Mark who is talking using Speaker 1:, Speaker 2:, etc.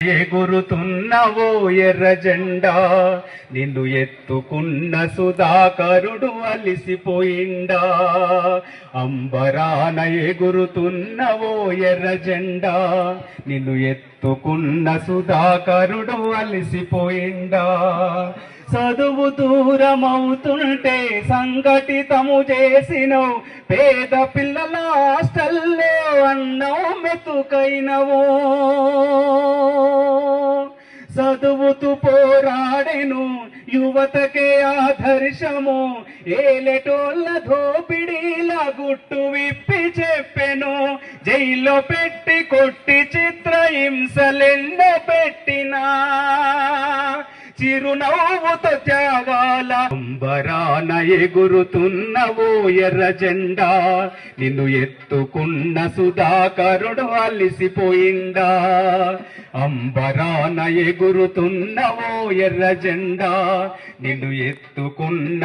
Speaker 1: ఎగురుతున్నవో ఎర్ర జెండా నిన్ను ఎత్తుకున్న సుధాకరుడు అలిసిపోయిండా. అంబరాన ఎగురుతున్నవో ఎర్ర జెండా నిన్ను ఎత్తుకున్న సుధాకరుడు అలిసిపోయిండా. చదువు దూరమవుతుంటే సంఘటితము చేసినవు, పేద పిల్లల హాస్టల్లో అన్నం మెతుకైనవు. చదువుతూ పోరాడెను యువతకే ఆదర్శము, ఏలెటోళ్ళ దోపిడీల గుట్టు విప్పి చెప్పెను. జైల్లో పెట్టి కొట్టి చిత్రహింసలెన్న పెట్టినా, చిరునవ్వుతో త్యాగాల అంబరాన ఎగురుతున్నవో ఎర్ర జెండా నిన్ను ఎత్తుకున్న సుధాకరుడు అలిసిపోయిందా. అంబరాన ఎగురుతున్నవో ఎర్ర జెండా నిన్ను ఎత్తుకున్న